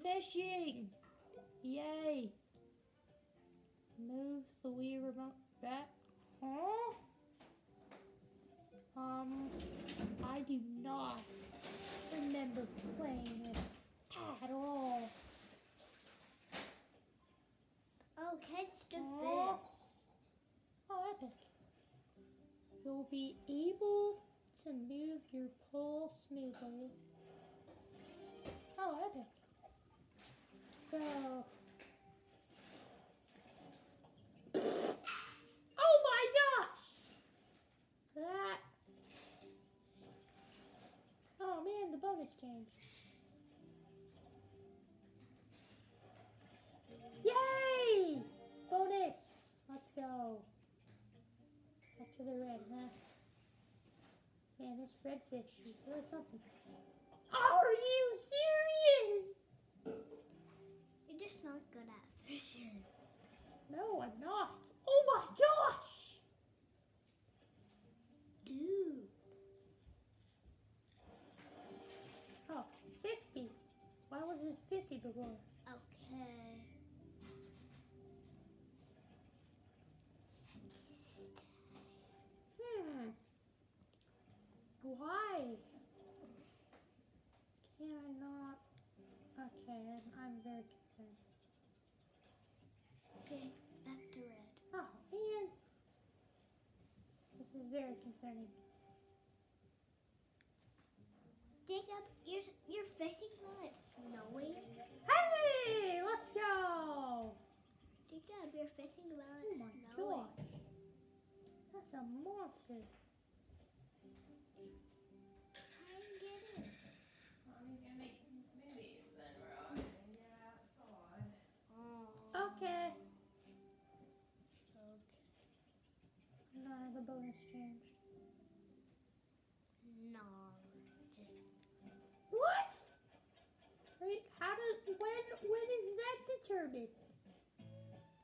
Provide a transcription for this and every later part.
Fishing! Yay! Move the Wii remote back. Huh? I do not remember playing this at all. Oh, catch the fish. Oh, epic. You'll be able to move your pole smoothly. Oh, epic. Let's go. Oh my gosh! That. Oh man, the bonus changed. Yay! Bonus! Let's go. Back to the red, huh? Man, this redfish is really something. Are you serious? You're just not good at fishing. No, I'm not. Oh my gosh! Dude. Oh, 60. Why was it 50 before? Okay. Why? Can I not? Okay, I'm very concerned. Okay, back to red. Oh, man. This is very concerning. Jacob, you're fishing while it's snowing? Hey, let's go! Jacob, you're fishing while Oh it's my snowing. gosh. That's a monster. Try and get it. Mommy's gonna make some smoothies, then we're all gonna get outside. Oh. Okay. Okay. No, the bonus changed. No. Just What? Wait, when is that determined?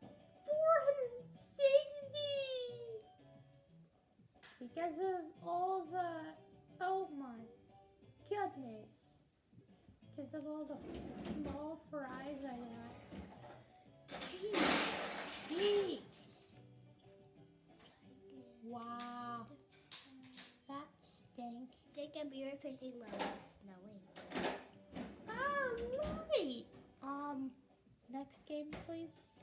460! Because of all the, oh my goodness. Because of all the small fries I got. Jeez. Wow. That stink. Jacob, you're fishing while it's snowing. Alright. Next game, please.